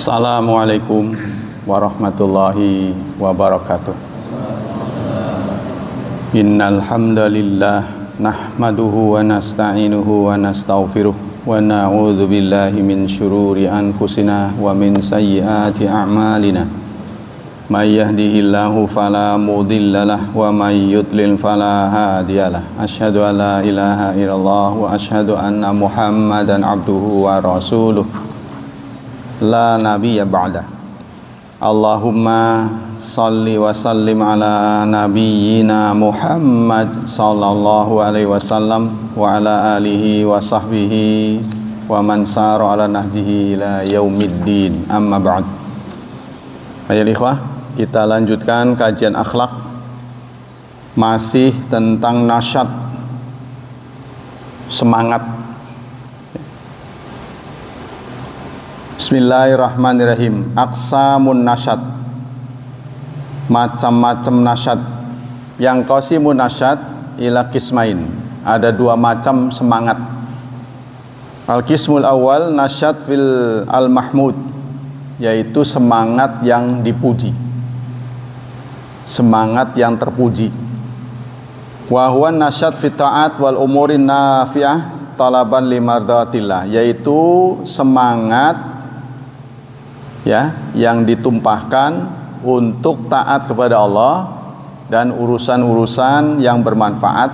Assalamualaikum warahmatullahi wabarakatuh. Innal hamdalillah nahmaduhu wa nasta'inuhu wa nastaghfiruh wa na'udzu billahi min syururi anfusina wa min sayyiati a'malina. May yahdihillahu fala mudhillalah wa may yudlil fala hadiyalah. Asyhadu an la ilaha illallah wa asyhadu anna Muhammadan abduhu wa rasuluh. La nabiyya ba'da. Allahumma salli wa sallim ala nabiyyina Muhammad sallallahu alaihi wasallam wa ala alihi wa sahbihi wa man sara ala nahjihi ila yaumiddin. Amma ba'd. Ayol ikhwah, kita lanjutkan kajian akhlak, masih tentang nasyad, semangat. Bismillahirrahmanirrahim. Aqsamun nasyad, macam-macam nasyad. Yang qasimun nasyad ila qismain, ada dua macam semangat. Al-qismul awal nasyad fil al-mahmud, yaitu semangat yang dipuji, semangat yang terpuji. Wa huwa nasyad fit ta'at wal umurin nafi'ah talaban limardatillah, yaitu semangat yang ditumpahkan untuk taat kepada Allah dan urusan-urusan yang bermanfaat,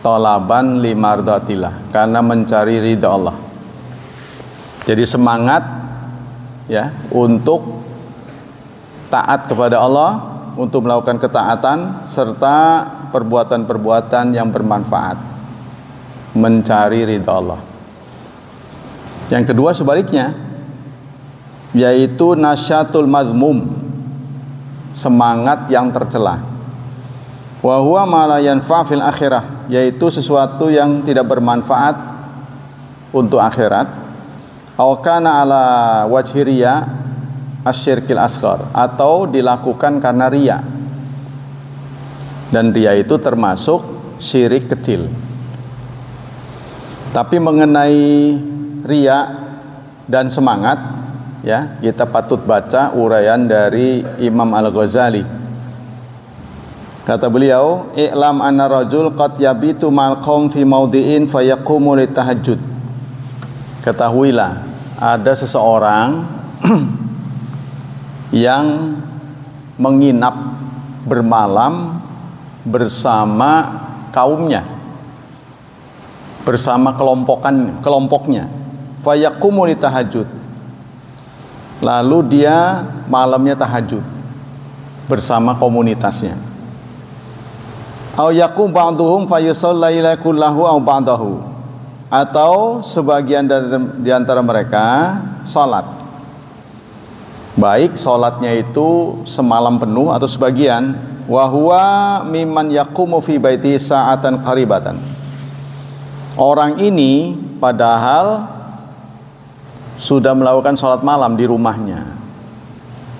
talaban limardatillah, karena mencari ridha Allah. Jadi semangat untuk taat kepada Allah, untuk melakukan ketaatan serta perbuatan-perbuatan yang bermanfaat, mencari ridha Allah. Yang kedua sebaliknya, yaitu nasyatul mazmum, semangat yang tercela. Wa huwa ma la yanfa' fil akhirah, yaitu sesuatu yang tidak bermanfaat untuk akhirat. Aw kana ala wajhi riya asyirkil asghar, atau dilakukan karena riya. Dan riya itu termasuk syirik kecil. Tapi mengenai riya dan semangat, kita patut baca uraian dari Imam Al-Ghazali. Kata beliau, "I'lam anna rajul qad yabitu ma'al qaum fi mawdi'in fayaqumu litahajjud." Ketahuilah, ada seseorang yang menginap bermalam bersama kaumnya, bersama kelompoknya. Fayaqumu litahajjud, lalu dia malamnya tahajud bersama komunitasnya. Au yaqum ba'duhum fayusallila kullahu au ba'dahu, atau sebagian di antara mereka salat, baik salatnya itu semalam penuh atau sebagian. Wa huwa mimman yaqumu fi baiti sa'atan qaribatan. Orang ini padahal sudah melakukan sholat malam di rumahnya,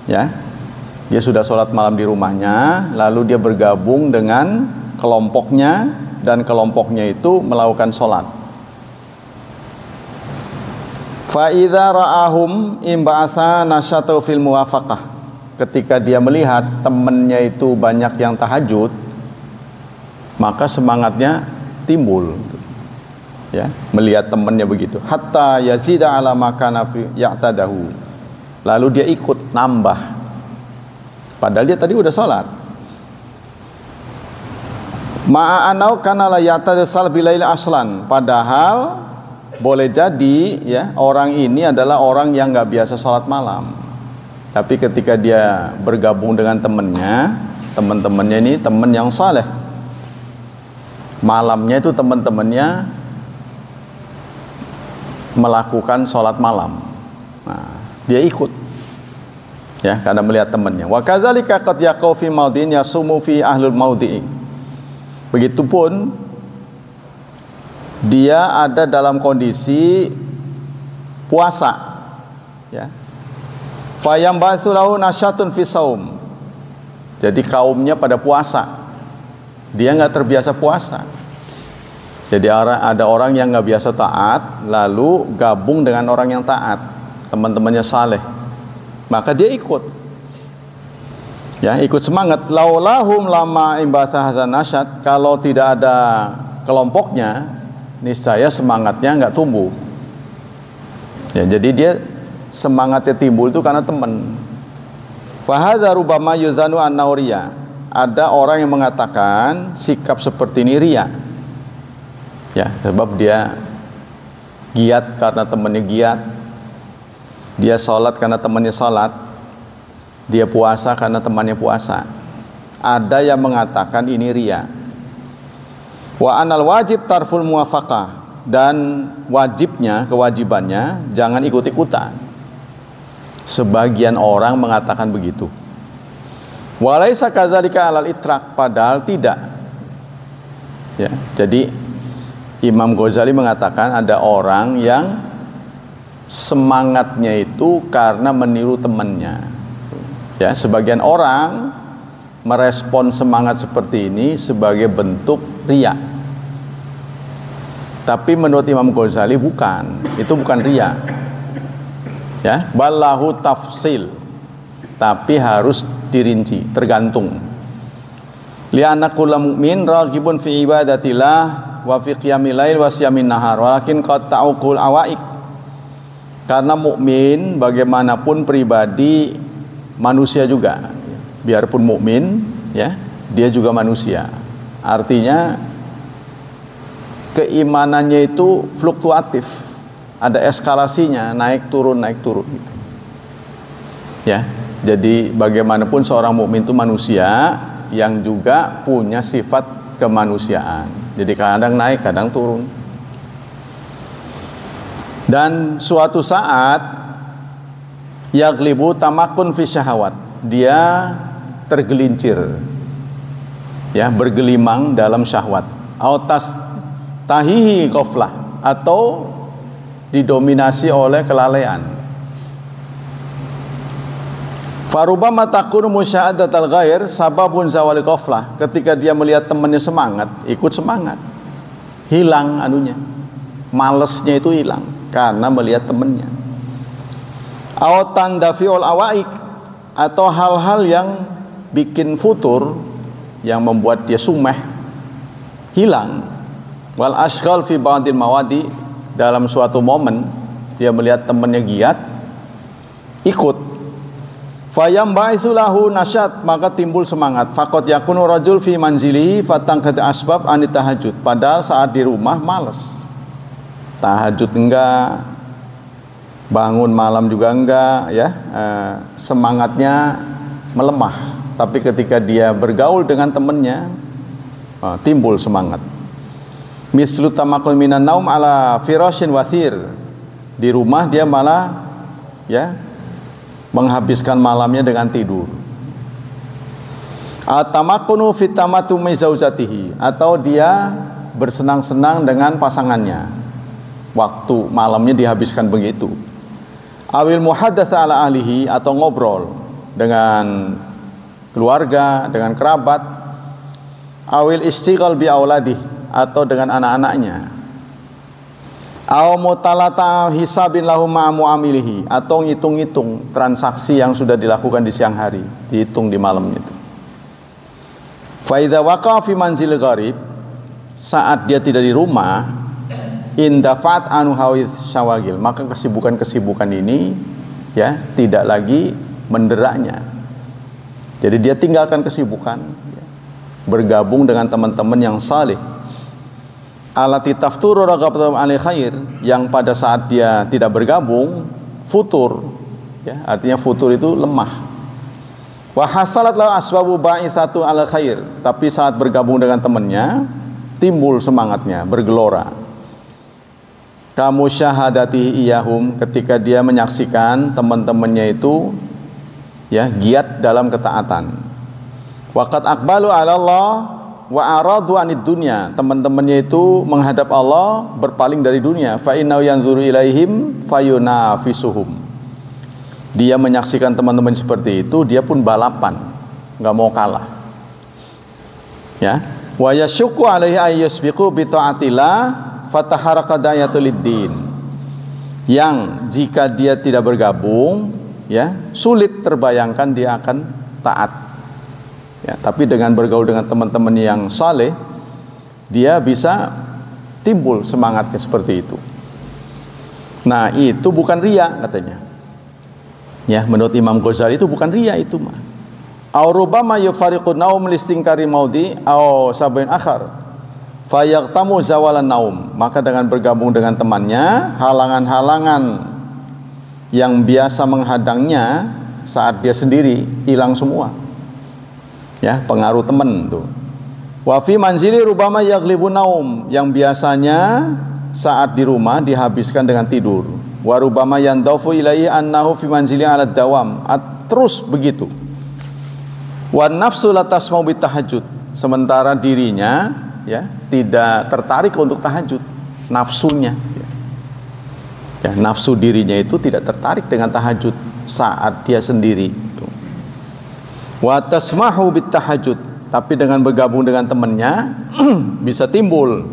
dia sudah sholat malam di rumahnya, lalu dia bergabung dengan kelompoknya, dan kelompoknya itu melakukan sholat. Fa idza ra'ahum imba'atha nasyatu fil muwafaqah, ketika dia melihat temannya itu banyak yang tahajud, maka semangatnya timbul. Melihat temannya begitu, hatta yazida ala makana fi ya'tadahu, lalu dia ikut nambah, padahal dia tadi udah sholat. Ma'anau kana la ya'tadasal bilail aslan, padahal boleh jadi orang ini adalah orang yang nggak biasa sholat malam, tapi ketika dia bergabung dengan teman-temannya ini teman yang saleh, malamnya itu teman-temannya melakukan sholat malam. Nah, dia ikut, karena melihat temannya. Wa kadzalika qad yaqau fi maudin yasumu fi ahlul maudhi. Begitupun dia ada dalam kondisi puasa, Fayam ba'tsu lahu nasyatun fi saum. Jadi kaumnya pada puasa, dia nggak terbiasa puasa. Jadi ada orang yang nggak biasa taat, lalu gabung dengan orang yang taat. teman-temannya saleh, maka dia ikut. Ya, ikut semangat. Laulahum lama imbathah hadzal nasyad, kalau tidak ada kelompoknya, niscaya semangatnya nggak tumbuh. Ya, jadi dia semangatnya timbul itu karena teman. Fa hadza rubama yuzanu an-nauriya. Ada orang yang mengatakan sikap seperti ini riya. Ya, sebab dia giat karena temannya giat. Dia sholat karena temannya sholat. Dia puasa karena temannya puasa. Ada yang mengatakan ini riya. Wa anal wajib tarful muwafaqah, dan wajibnya, kewajibannya jangan ikut-ikutan. Sebagian orang mengatakan begitu. Walaisa kadzalika alal itrak, padahal tidak. Ya, jadi Imam Ghazali mengatakan ada orang yang semangatnya itu karena meniru temannya. Ya, sebagian orang merespon semangat seperti ini sebagai bentuk riya. Tapi menurut Imam Ghazali bukan, itu bukan riya. Ya, ballahu tafsil, tapi harus dirinci, tergantung. Li'anna kulla mu'min raghibun fi ibadatillah wa fi qiyamil lail wa siyamin nahar walakin qad ta'uqul awaik. Karena mukmin bagaimanapun pribadi manusia juga. Biarpun mukmin, ya, dia juga manusia. Artinya keimanannya itu fluktuatif. Ada eskalasinya, naik turun gitu. Ya. Jadi bagaimanapun seorang mukmin itu manusia yang juga punya sifat kemanusiaan. Jadi kadang naik, kadang turun. Dan suatu saat yaglibu tamakun fi syahawat, dia tergelincir, ya, bergelimang dalam syahwat. Autas tahihi ghaflah, atau didominasi oleh kelalaian. Farubama takunu musyahadatal ghair sababun zawali ghaflah. Ketika dia melihat temannya semangat, ikut semangat. Hilang anunya. Malesnya itu hilang karena melihat temannya. Aw tandafiul awaik, atau hal-hal yang bikin futur, yang membuat dia sumeh, hilang. Wal ashghal fi ba'dil mawadi, dalam suatu momen dia melihat temannya giat, ikut. Fayam ba'itsulahu nasyat, maka timbul semangat. Faqad yakunu rajul fi manzilihi fatangkat asbab anit tahajud. Padahal saat di rumah malas, tahajud enggak, bangun malam juga enggak, ya, semangatnya melemah. Tapi ketika dia bergaul dengan temannya, timbul semangat. Mislu tamakul minan naum ala firasyin wathir. Di rumah dia malah, ya, menghabiskan malamnya dengan tidur. Atamakunu fitamatumi zaujatihi, atau dia bersenang-senang dengan pasangannya, waktu malamnya dihabiskan begitu. Awil muhadatsa ala ahlihi, atau ngobrol dengan keluarga, dengan kerabat. Awil istighal bi auladih, atau dengan anak-anaknya. Aw mutalata hisabin lahum ma'amilihi, atau ngitung-ngitung transaksi yang sudah dilakukan di siang hari, dihitung di malam itu. Fa idza waqa fi manzil gharib, saat dia tidak di rumah, indafat anu hawith syawagil, maka kesibukan-kesibukan ini, ya, tidak lagi menderanya. Jadi dia tinggalkan kesibukan, ya, bergabung dengan teman-teman yang saleh. Alati tafturu raghabatum alil khair, yang pada saat dia tidak bergabung futur, ya, artinya futur itu lemah. Wa hasalat lahu asbabu ba'itsatu alal khair, tapi saat bergabung dengan temannya timbul semangatnya, bergelora. Kamu syahadati iyahum, ketika dia menyaksikan teman-temannya itu, ya, giat dalam ketaatan. Waqad aqbalu 'ala Allah wa aradu anid dunya, teman-temannya itu menghadap Allah, berpaling dari dunia. Fa innahu yanzuru ilaihim fayunafisuhum, dia menyaksikan teman-teman seperti itu, dia pun balapan, nggak mau kalah, ya. Wa yasyuqu alaihi ayyusbiqu bi ta'atillah fataharaka dayatul din, yang jika dia tidak bergabung, ya, sulit terbayangkan dia akan taat. Ya, tapi dengan bergaul dengan teman-teman yang saleh, dia bisa timbul semangatnya seperti itu. Nah, itu bukan riya katanya. Ya, menurut Imam Ghazali itu bukan riya itu mah. Au rubama yufariqu naum listingkari maudi au sabain akhar fayaqtamu zawalan naum. Maka dengan bergabung dengan temannya, halangan-halangan yang biasa menghadangnya saat dia sendiri hilang semua. Ya, pengaruh teman tuh. Wa fi manzili rubama yaghlibu naum, yang biasanya saat di rumah dihabiskan dengan tidur. Wa rubama yandafu ilaihi annahu fi manzili ala dawam, terus begitu. Wa nafsu la tasmau bitahajjud, sementara dirinya ya tidak tertarik untuk tahajud, nafsunya ya, nafsu dirinya itu tidak tertarik dengan tahajud saat dia sendiri. Wa tasmahu bitahajjud, tapi dengan bergabung dengan temannya bisa timbul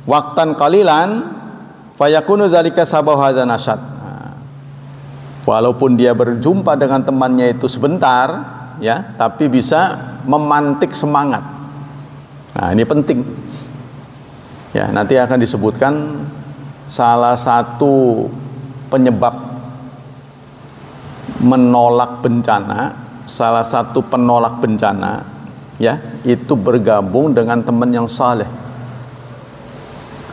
waktan qalilan fayakunu dzalika sabahu hadzal nasyad. Walaupun dia berjumpa dengan temannya itu sebentar ya, tapi bisa memantik semangat. Nah, ini penting. Ya, nanti akan disebutkan salah satu penyebab menolak bencana, salah satu penolak bencana ya, itu bergabung dengan teman yang saleh.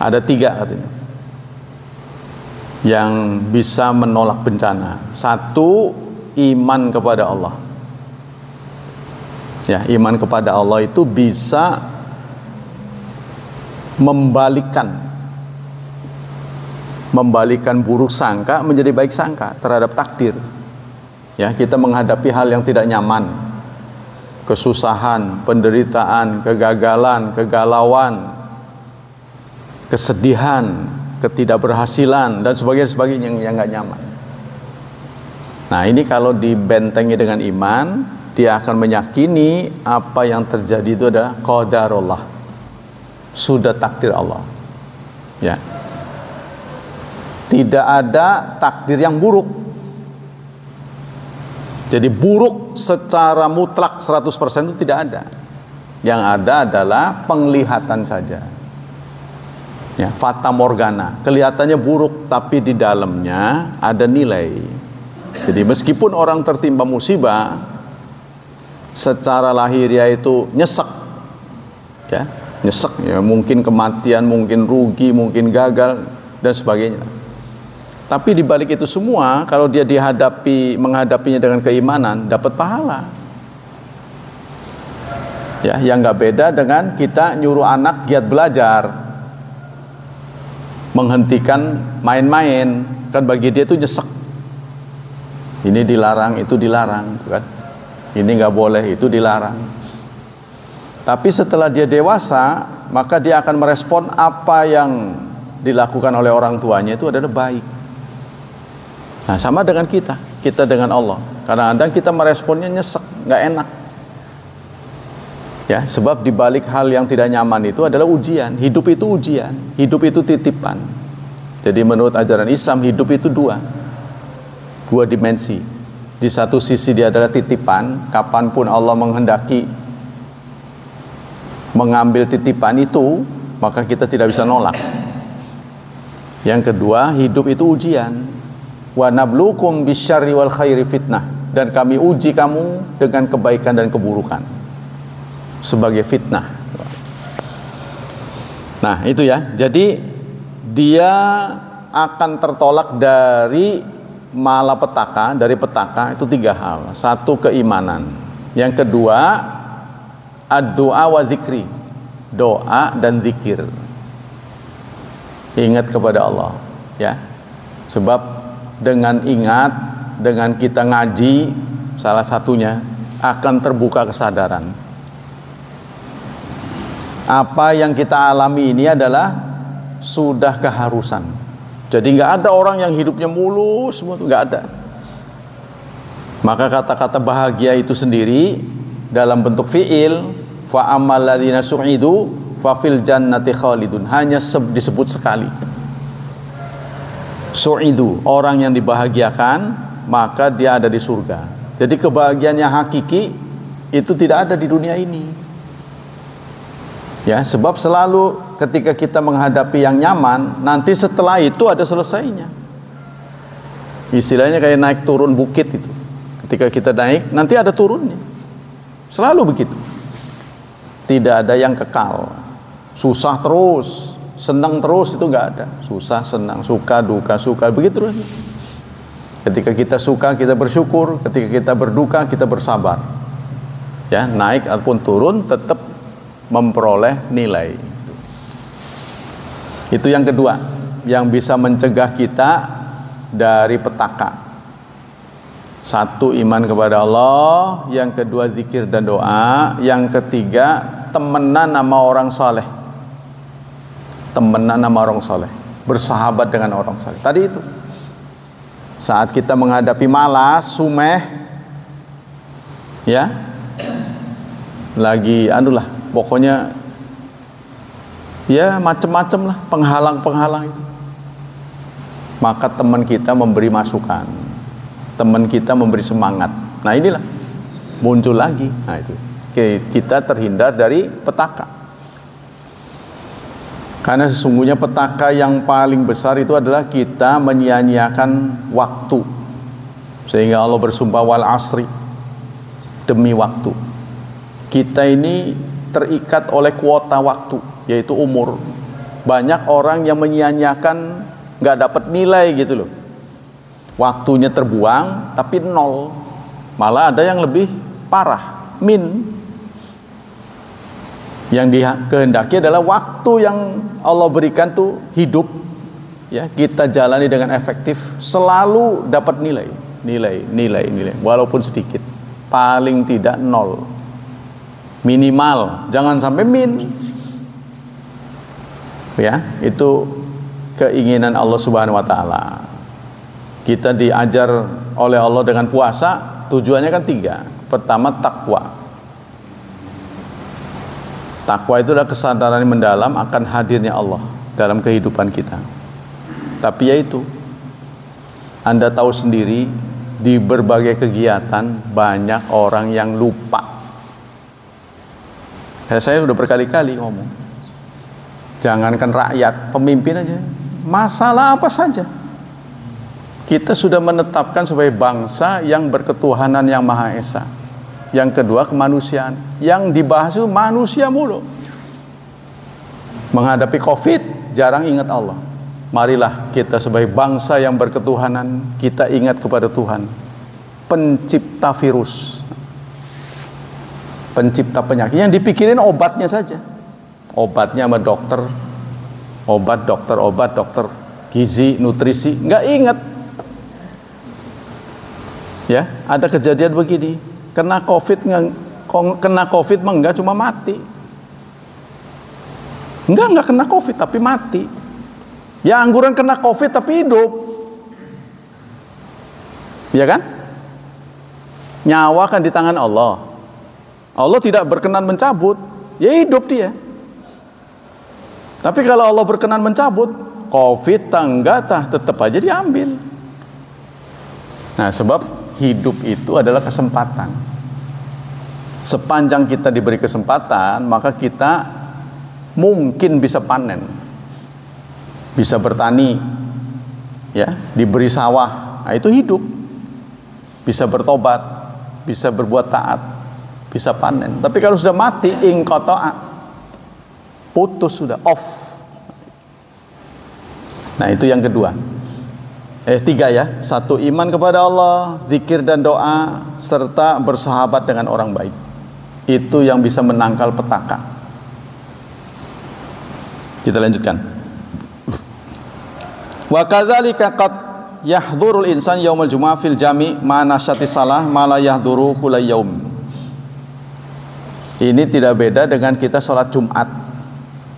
Ada 3 katanya yang bisa menolak bencana. 1, iman kepada Allah. Ya, iman kepada Allah itu bisa membalikan buruk sangka menjadi baik sangka terhadap takdir. Ya, kita menghadapi hal yang tidak nyaman, kesusahan, penderitaan, kegagalan, kegalauan, kesedihan, ketidakberhasilan dan sebagainya yang nggak nyaman. Nah, ini kalau dibentengi dengan iman, dia akan meyakini apa yang terjadi itu adalah qadarullah, sudah takdir Allah. Ya, tidak ada takdir yang buruk. Jadi buruk secara mutlak 100% itu tidak ada. Yang ada adalah penglihatan saja. Ya, fata morgana, kelihatannya buruk tapi di dalamnya ada nilai. Jadi meskipun orang tertimpa musibah secara lahiriah itu nyesek, ya, nyesek ya, mungkin kematian, mungkin rugi, mungkin gagal dan sebagainya. Tapi di balik itu semua, kalau dia menghadapinya dengan keimanan, dapat pahala. Ya, yang nggak beda dengan kita nyuruh anak giat belajar, menghentikan main-main, kan bagi dia itu nyesek. Ini dilarang, itu dilarang, kan? Ini nggak boleh, itu dilarang. Tapi setelah dia dewasa, maka dia akan merespon apa yang dilakukan oleh orang tuanya itu adalah baik. Nah, sama dengan kita dengan Allah. Kadang-kadang kita meresponnya nyesek, nggak enak. Ya, sebab dibalik hal yang tidak nyaman itu adalah ujian. Hidup itu ujian, hidup itu titipan. Jadi menurut ajaran Islam, hidup itu dua dimensi. Di satu sisi dia adalah titipan, kapanpun Allah menghendaki mengambil titipan itu, maka kita tidak bisa nolak. Yang kedua, hidup itu ujian. Wa nablukum bisyarri wal khairi fitnah, dan kami uji kamu dengan kebaikan dan keburukan sebagai fitnah. Nah, itu ya. Jadi dia akan tertolak dari malapetaka, dari petaka itu 3 hal. 1, keimanan. Yang kedua, ad-du'a wa zikri, doa dan zikir. Ingat kepada Allah, ya. Sebab dengan ingat, dengan kita ngaji, salah satunya akan terbuka kesadaran. Apa yang kita alami ini adalah sudah keharusan. Jadi nggak ada orang yang hidupnya mulus semua, nggak ada. Maka kata-kata bahagia itu sendiri dalam bentuk fiil, fa ammal ladzina su'idu fa fil jannati khalidun, hanya disebut sekali. su'idu, orang yang dibahagiakan, maka dia ada di surga. Jadi kebahagiaan yang hakiki itu tidak ada di dunia ini. Ya, sebab selalu ketika kita menghadapi yang nyaman, nanti setelah itu ada selesainya. Istilahnya kayak naik turun bukit itu. Ketika kita naik, nanti ada turunnya. Selalu begitu. Tidak ada yang kekal. Susah terus, senang terus, itu nggak ada. Susah, senang, suka, duka, suka, begitu terus. Ketika kita suka, kita bersyukur. Ketika kita berduka, kita bersabar. Ya, naik ataupun turun tetap memperoleh nilai. Itu yang kedua, yang bisa mencegah kita dari petaka. Satu, iman kepada Allah. Yang kedua, zikir dan doa. Yang ketiga, temenan sama orang soleh. Temenan sama orang soleh, bersahabat dengan orang soleh. Tadi itu, saat kita menghadapi malas, sumeh, ya, lagi anulah, pokoknya ya macem-macem lah, penghalang-penghalang itu, maka teman kita memberi masukan, teman kita memberi semangat. Nah inilah muncul lagi. Nah itu kita terhindar dari petaka. Karena sesungguhnya petaka yang paling besar itu adalah kita menyia-nyiakan waktu. Sehingga Allah bersumpah wal asri, demi waktu. Kita ini terikat oleh kuota waktu, yaitu umur. Banyak orang yang menyia-nyiakan, nggak dapat nilai gitu loh. Waktunya terbuang tapi nol. Malah ada yang lebih parah, min. Yang dikehendaki adalah waktu yang Allah berikan tuh hidup, ya, kita jalani dengan efektif, selalu dapat nilai, walaupun sedikit, paling tidak nol, minimal, jangan sampai min. Ya, itu keinginan Allah Subhanahu wa taala. Kita diajar oleh Allah dengan puasa, tujuannya kan 3. Pertama, takwa. Takwa itu adalah kesadaran yang mendalam akan hadirnya Allah dalam kehidupan kita. Tapi ya itu, Anda tahu sendiri, di berbagai kegiatan banyak orang yang lupa. Saya sudah berkali-kali ngomong, jangankan rakyat, pemimpin aja, masalah apa saja, kita sudah menetapkan sebagai bangsa yang berketuhanan yang Maha Esa. Yang kedua, kemanusiaan. Yang dibahas itu manusia mulu. Menghadapi COVID, jarang ingat Allah. Marilah kita sebagai bangsa yang berketuhanan, kita ingat kepada Tuhan, pencipta virus, pencipta penyakit. Yang dipikirin obatnya saja. Obatnya sama dokter, obat dokter gizi, nutrisi, nggak ingat. Ya, ada kejadian begini. Kena COVID mah enggak, cuma mati. Enggak kena COVID tapi mati. Ya, angguran kena COVID tapi hidup. Ya kan? Nyawa kan di tangan Allah. Allah tidak berkenan mencabut, ya hidup dia. Tapi kalau Allah berkenan mencabut, COVID tetap aja diambil. Nah, sebab hidup itu adalah kesempatan. Sepanjang kita diberi kesempatan, maka kita mungkin bisa panen, bisa bertani, ya, diberi sawah. Nah, itu hidup. Bisa bertobat, bisa berbuat taat, bisa panen. Tapi kalau sudah mati, inqata'a, putus, sudah off. Nah, itu yang kedua. 3 ya. 1, iman kepada Allah, zikir dan doa, serta bersahabat dengan orang baik. Itu yang bisa menangkal petaka. Kita lanjutkan. Wa kadzalika qad yahdhurul insan yaumal jumu'ah fil jami' ma nasyati salah ma la yahdhuru kulla yaum. Ini tidak beda dengan kita sholat Jumat.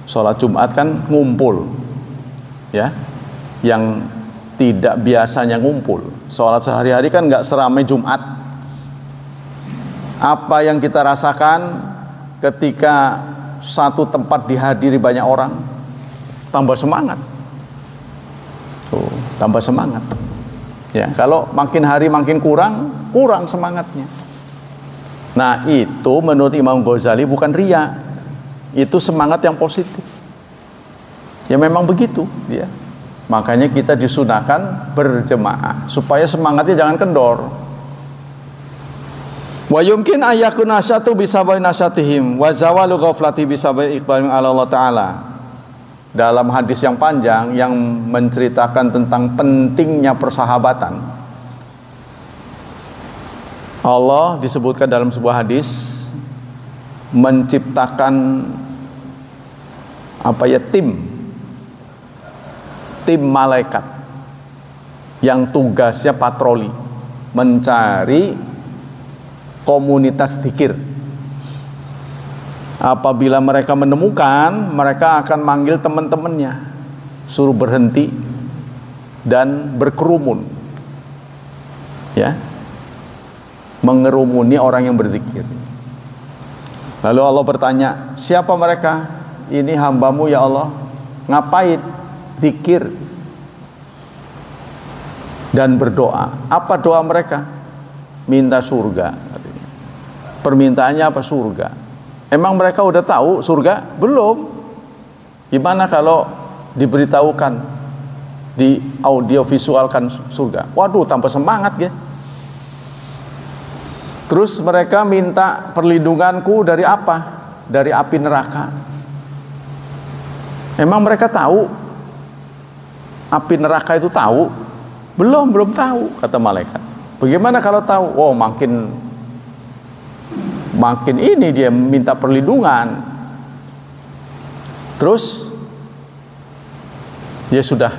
Sholat Jumat kan ngumpul, ya, yang tidak biasanya ngumpul. Sholat sehari-hari kan nggak seramai Jumat. Apa yang kita rasakan ketika satu tempat dihadiri banyak orang? Tambah semangat. tambah semangat. Ya, kalau makin hari makin kurang semangatnya. Nah, itu menurut Imam Ghazali bukan riya. Itu semangat yang positif. Ya memang begitu, ya. Makanya kita disunahkan berjemaah supaya semangatnya jangan kendor. Wa yumkin ayyakun nasyatu bisabai nasyatihim wa zawalu ghaflati bisabai iqbalihim ala Allah Ta'ala. Dalam hadis yang panjang yang menceritakan tentang pentingnya persahabatan, Allah disebutkan dalam sebuah hadis menciptakan tim malaikat yang tugasnya patroli mencari komunitas zikir. Apabila mereka menemukan, mereka akan manggil teman-temannya, suruh berhenti dan berkerumun, ya, mengerumuni orang yang berzikir. Lalu Allah bertanya, siapa mereka? Ini hambamu ya Allah. Ngapain? Zikir dan berdoa. Apa doa mereka? Minta surga. Permintaannya apa? Surga. Emang mereka udah tahu surga? Belum. Gimana kalau diberitahukan, di audio visualkan surga? Waduh, tambah semangat ya. Terus mereka minta perlindunganku dari apa? Dari api neraka. Emang mereka tahu api neraka itu tahu? Belum tahu, kata malaikat. Bagaimana kalau tahu? Oh, makin ini dia minta perlindungan. Terus ya sudah,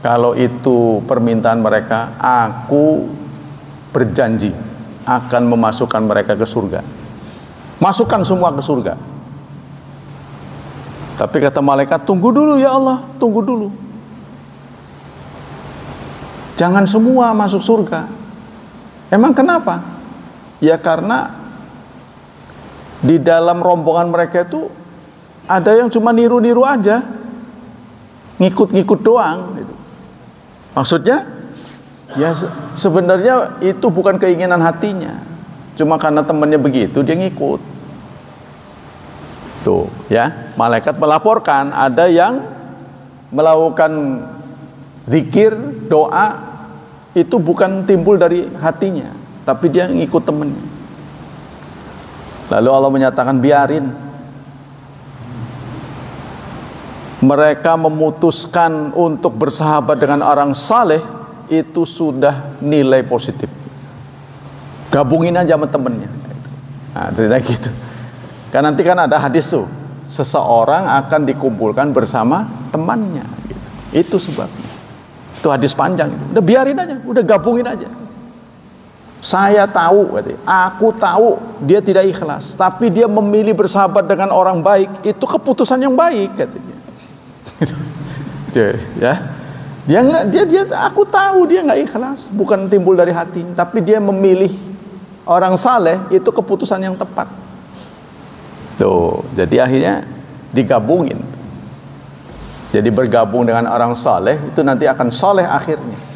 kalau itu permintaan mereka, aku berjanji akan memasukkan mereka ke surga. Masukkan semua ke surga. Tapi kata malaikat, tunggu dulu ya Allah, tunggu dulu. Jangan semua masuk surga. Emang kenapa? Ya karena di dalam rombongan mereka itu ada yang cuma niru-niru aja, ngikut-ngikut doang gitu. Maksudnya ya sebenarnya itu bukan keinginan hatinya, cuma karena temannya begitu dia ngikut. Tuh ya, malaikat melaporkan ada yang melakukan zikir, doa itu bukan timbul dari hatinya, tapi dia ngikut temannya. Lalu Allah menyatakan, biarin. Mereka memutuskan untuk bersahabat dengan orang saleh, itu sudah nilai positif. Gabungin aja sama temennya. Nah, cerita gitu. Kan nanti kan ada hadis tuh, seseorang akan dikumpulkan bersama temannya. Gitu. Itu sebabnya. Itu hadis panjang. Udah biarin aja, udah gabungin aja. Saya tahu, aku tahu dia tidak ikhlas, tapi dia memilih bersahabat dengan orang baik, itu keputusan yang baik, katanya. Ya, aku tahu dia nggak ikhlas, bukan timbul dari hati, tapi dia memilih orang saleh, itu keputusan yang tepat. Tuh, jadi akhirnya digabungin. Jadi bergabung dengan orang saleh itu nanti akan saleh akhirnya.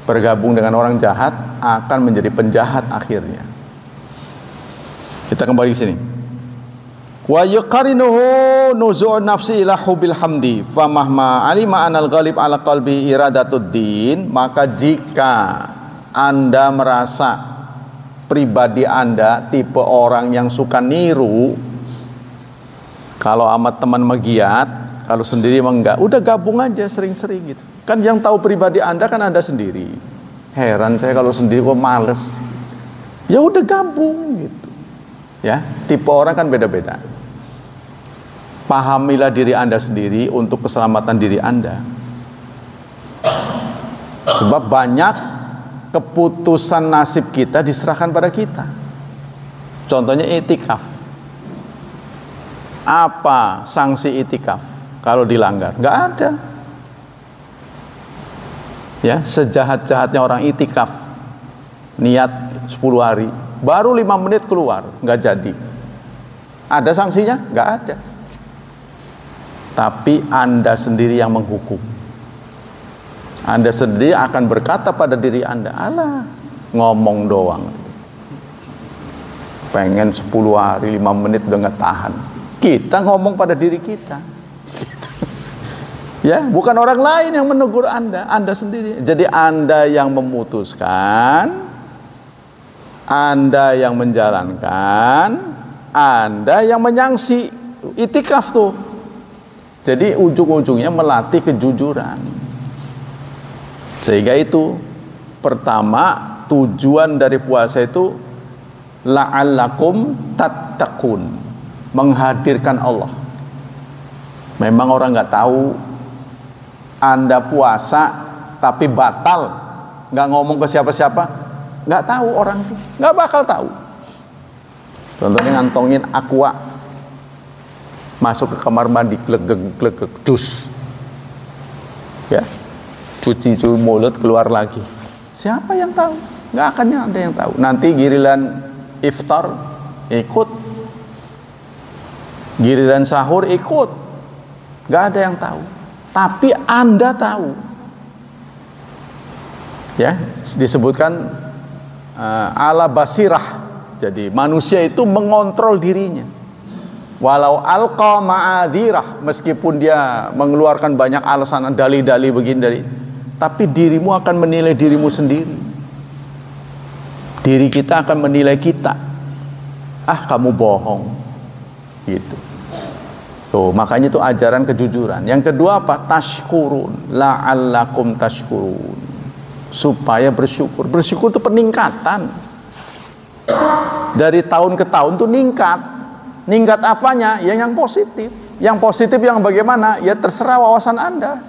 Bergabung dengan orang jahat akan menjadi penjahat akhirnya. Kita kembali ke sini. Wa yuqarinuhu nuzu'un nafsi ila hubil hamdi fa mahma alima anal ghalib ala qalbi iradatuddin. Maka jika Anda merasa pribadi Anda tipe orang yang suka niru, kalau amat teman megiat, kalau sendiri emang enggak, udah gabung aja sering-sering gitu. Kan yang tahu pribadi Anda kan Anda sendiri. Heran saya kalau sendiri kok males. Ya udah gabung gitu. Ya, tipe orang kan beda-beda. Pahamilah diri Anda sendiri untuk keselamatan diri Anda. Sebab banyak keputusan nasib kita diserahkan pada kita. Contohnya itikaf. Apa sanksi itikaf kalau dilanggar? Nggak ada. Ya, sejahat-jahatnya orang itikaf, niat 10 hari, baru 5 menit keluar, nggak jadi. Ada sanksinya? Nggak ada. Tapi Anda sendiri yang menghukum. Anda sendiri akan berkata pada diri Anda, alah, ngomong doang. Pengen 10 hari, 5 menit udah nggak tahan. Kita ngomong pada diri kita. Gitu. Ya, bukan orang lain yang menegur Anda, Anda sendiri. Jadi Anda yang memutuskan, Anda yang menjalankan, Anda yang menyangsi. Itikaf tuh. Jadi ujung-ujungnya melatih kejujuran. Sehingga itu pertama tujuan dari puasa itu la'allakum tattaqun, menghadirkan Allah. Memang orang nggak tahu Anda puasa tapi batal, nggak ngomong ke siapa-siapa, nggak tahu orang itu, nggak bakal tahu. Contohnya ngantongin aqua, masuk ke kamar mandi, glegek dus, ya, cuci mulut, keluar lagi. Siapa yang tahu? Nggak akan ada yang tahu. Nanti giliran iftar ikut, giliran sahur ikut, nggak ada yang tahu. Tapi Anda tahu. Ya, disebutkan ala basirah. Jadi manusia itu mengontrol dirinya. Walau alqa ma'adirah, meskipun dia mengeluarkan banyak alasan, dalih-dalih begini, tapi dirimu akan menilai dirimu sendiri. Diri kita akan menilai kita. Ah, kamu bohong. Gitu. Tuh, makanya itu ajaran kejujuran. Yang kedua apa? Tashkurun, la'allakum tashkurun. Supaya bersyukur. Bersyukur itu peningkatan. Dari tahun ke tahun tuh ningkat. Ningkat apanya? Ya yang positif. Yang positif yang bagaimana? Ya terserah wawasan Anda.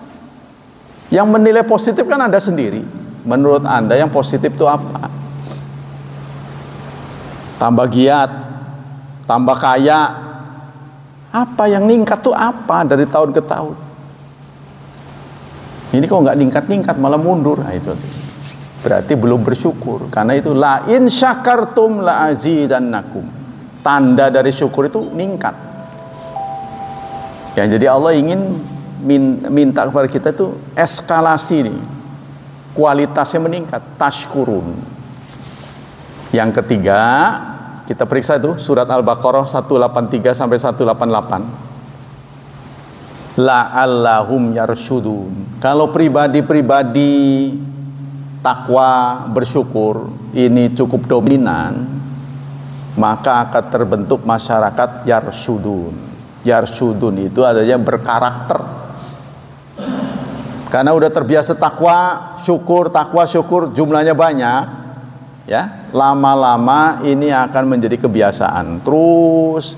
Yang menilai positif kan Anda sendiri. Menurut Anda yang positif itu apa? Tambah giat, tambah kaya. Apa yang ningkat tuh apa dari tahun ke tahun? Ini kok nggak ningkat-ningkat malah mundur. Nah, itu berarti belum bersyukur. Karena itu la in syakartum la azidannakum. Tanda dari syukur itu ningkat. Ya, jadi Allah ingin minta kepada kita itu eskalasi nih. Kualitasnya meningkat, tashkurun. Yang ketiga, kita periksa itu surat Al-Baqarah 183 sampai 188. La'allahum yarsyudun. Kalau pribadi-pribadi takwa, bersyukur ini cukup dominan, maka akan terbentuk masyarakat yarsyudun. Yarsyudun itu adanya berkarakter. Karena udah terbiasa takwa, syukur, jumlahnya banyak. Ya, lama-lama ini akan menjadi kebiasaan. Terus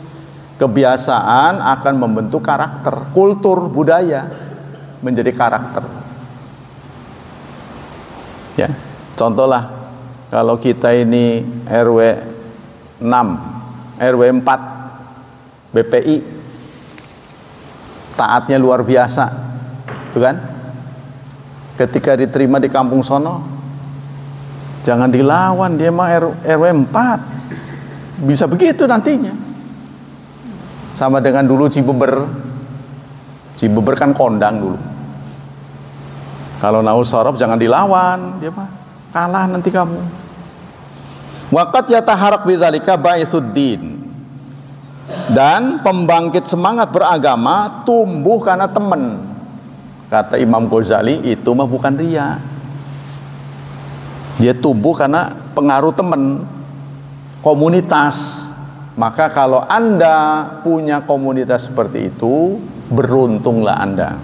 kebiasaan akan membentuk karakter, kultur, budaya menjadi karakter. Ya, contohlah kalau kita ini RW 6, RW 4, BPI, taatnya luar biasa, tuh kan? Ketika diterima di kampung sono, jangan dilawan, dia mah RW 4. Bisa begitu nantinya. Sama dengan dulu Cibeber. Cibeber kan kondang dulu. Kalau Naus Sorob jangan dilawan, dia mah kalah nanti kamu. Waqat yataharak bidzalika ba'itsuddin. Dan pembangkit semangat beragama tumbuh karena teman. Kata Imam Ghazali, itu mah bukan riya. Dia tumbuh karena pengaruh teman, komunitas. Maka kalau Anda punya komunitas seperti itu, beruntunglah Anda.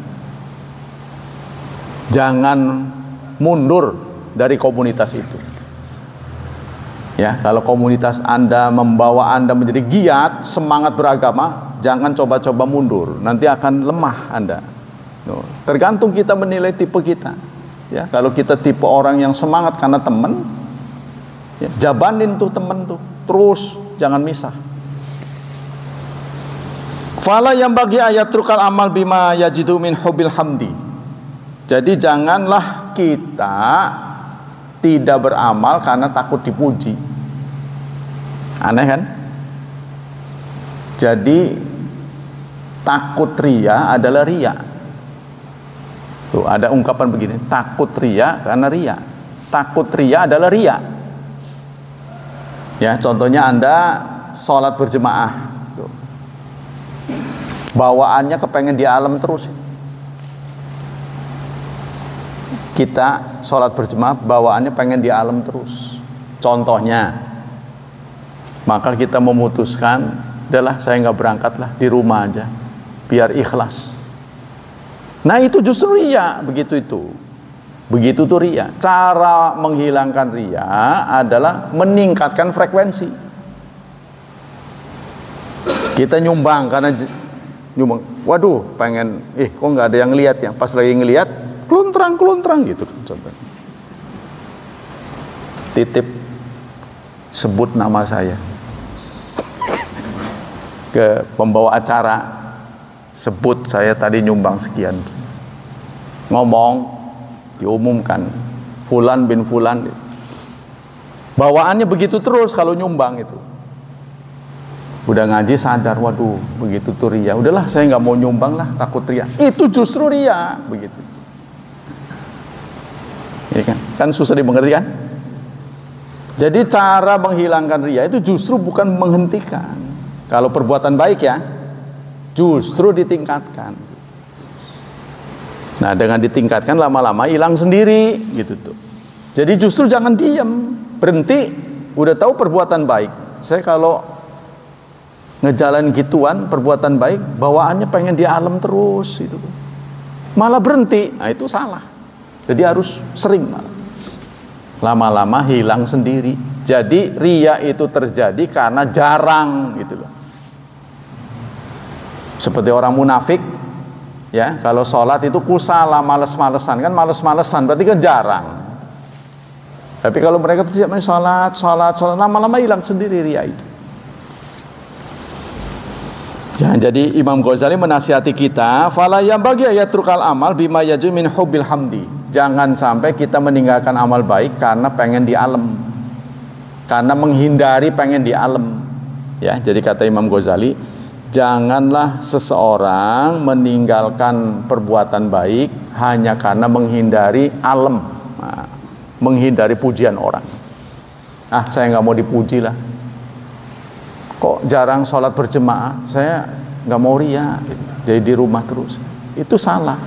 Jangan mundur dari komunitas itu. Ya, kalau komunitas Anda membawa Anda menjadi giat, semangat beragama, jangan coba-coba mundur. Nanti akan lemah Anda. Tergantung kita menilai tipe kita. Ya, kalau kita tipe orang yang semangat karena teman, ya, jabanin tuh teman tuh, terus jangan misah. Fala yang bagi ayat trukal amal bima yajidu min hubil hamdi. Jadi janganlah kita tidak beramal karena takut dipuji. Aneh kan? Jadi takut ria adalah ria. Tuh, ada ungkapan begini, takut ria karena ria. Takut ria adalah ria. Ya, contohnya Anda sholat berjemaah, tuh. Bawaannya kepengen di alam terus. Kita sholat berjemaah, bawaannya pengen di alam terus. Contohnya, maka kita memutuskan, udahlah saya nggak berangkat lah, di rumah aja, biar ikhlas. Nah itu justru ria, begitu tuh ria. Cara menghilangkan ria adalah meningkatkan frekuensi. Kita nyumbang karena nyumbang, waduh pengen, kok nggak ada yang lihat ya. Pas lagi ngelihat, keluntrang gitu kan contohnya. Titip sebut nama saya ke pembawa acara. Sebut saya tadi nyumbang sekian, ngomong, diumumkan, Fulan bin Fulan. Bawaannya begitu terus kalau nyumbang itu. Udah ngaji sadar, waduh begitu tuh ria. Udahlah saya nggak mau nyumbang lah, takut ria. Itu justru ria, begitu. Ya kan susah dimengerti kan? Jadi cara menghilangkan ria itu justru bukan menghentikan. Kalau perbuatan baik ya, justru ditingkatkan. Nah dengan ditingkatkan lama-lama hilang sendiri gitu tuh. Jadi justru jangan diam, berhenti. Udah tahu perbuatan baik, saya kalau ngejalan gituan perbuatan baik, bawaannya pengen di alam terus gitu. Malah berhenti, nah itu salah. Jadi harus sering malah. Lama-lama hilang sendiri. Jadi ria itu terjadi karena jarang gitu loh. Seperti orang munafik, ya kalau sholat itu kusala, males-malesan, kan males-malesan berarti kan jarang. Tapi kalau mereka siap sholat, lama-lama hilang sendiri ria itu. Ya, jadi Imam Ghazali menasihati kita, fala yambagi ayatrukal amal bima yaju min hubbil hamdi. Jangan sampai kita meninggalkan amal baik karena pengen di alam, karena menghindari pengen di alam. Ya, jadi kata Imam Ghazali, janganlah seseorang meninggalkan perbuatan baik hanya karena menghindari alam, menghindari pujian orang. Saya nggak mau dipuji lah. Kok jarang sholat berjemaah? Saya nggak mau ria, gitu. Jadi di rumah terus. Itu salah.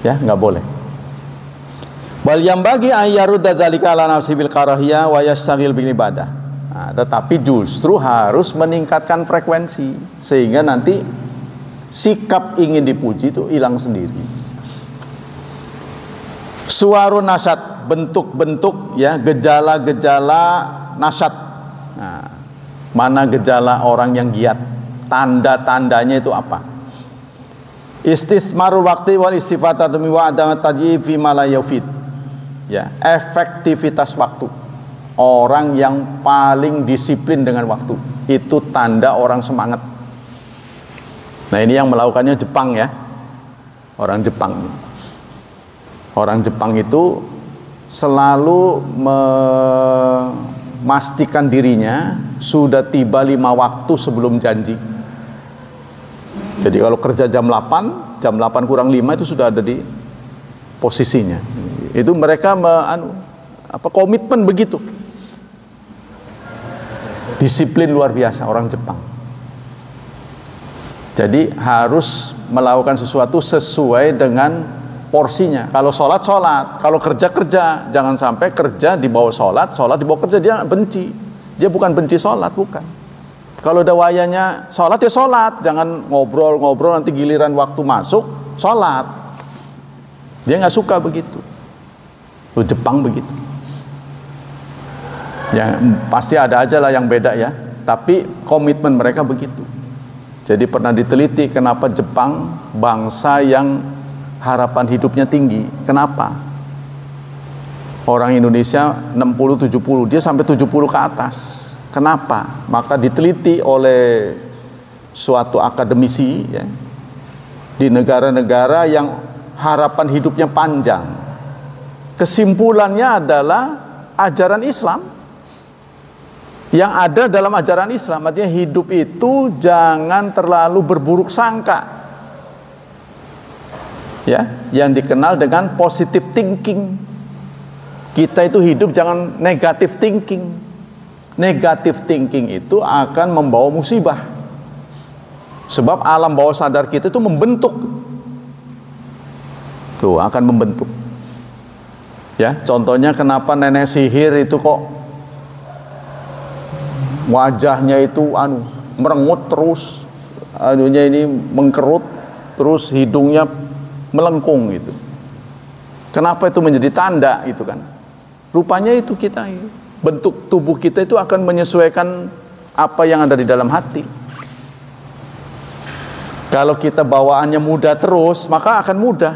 Ya, nggak boleh. Wal yang bagi ayyarudda dzalika ala nafsi bil karahiyah wa yastaghil bil ibadah. Tetapi justru harus meningkatkan frekuensi sehingga nanti sikap ingin dipuji itu hilang sendiri. Suwarun nasyad, bentuk-bentuk ya, gejala-gejala nasyad. Nah, mana gejala orang yang giat? Tanda-tandanya itu apa? Istithmarul waqti wal istifatatu min wa'adamat tajib fi ma la yufid. Ya, efektivitas waktu. Orang yang paling disiplin dengan waktu itu tanda orang semangat. Nah ini yang melakukannya Jepang ya. Orang Jepang itu selalu memastikan dirinya sudah tiba 5 waktu sebelum janji. Jadi kalau kerja jam 8 kurang 5 itu sudah ada di posisinya. Itu mereka komitmen begitu. Disiplin luar biasa orang Jepang. Jadi harus melakukan sesuatu sesuai dengan porsinya. Kalau sholat, kalau kerja, jangan sampai kerja dibawa sholat dibawa kerja. Dia benci. Dia bukan benci sholat, bukan. Kalau udah wayanya sholat ya sholat, jangan ngobrol nanti giliran waktu masuk sholat. Dia nggak suka begitu. Jepang begitu. Ya pasti ada aja lah yang beda ya, tapi komitmen mereka begitu. Jadi pernah diteliti kenapa Jepang bangsa yang harapan hidupnya tinggi. Kenapa? Orang Indonesia 60-70, dia sampai 70 ke atas. Kenapa? Maka diteliti oleh suatu akademisi ya, di negara-negara yang harapan hidupnya panjang. Kesimpulannya adalah ajaran Islam. Yang ada dalam ajaran Islam, artinya hidup itu jangan terlalu berburuk sangka. Ya, yang dikenal dengan positive thinking. Kita itu hidup jangan negative thinking. Negative thinking itu akan membawa musibah. Sebab alam bawah sadar kita itu membentuk. Tuh, akan membentuk. Ya, contohnya kenapa nenek sihir itu kok wajahnya itu merengut terus, anunya ini mengkerut, terus hidungnya melengkung gitu. Kenapa itu menjadi tanda itu kan? Rupanya itu kita, bentuk tubuh kita itu akan menyesuaikan apa yang ada di dalam hati. Kalau kita bawaannya muda terus, maka akan mudah.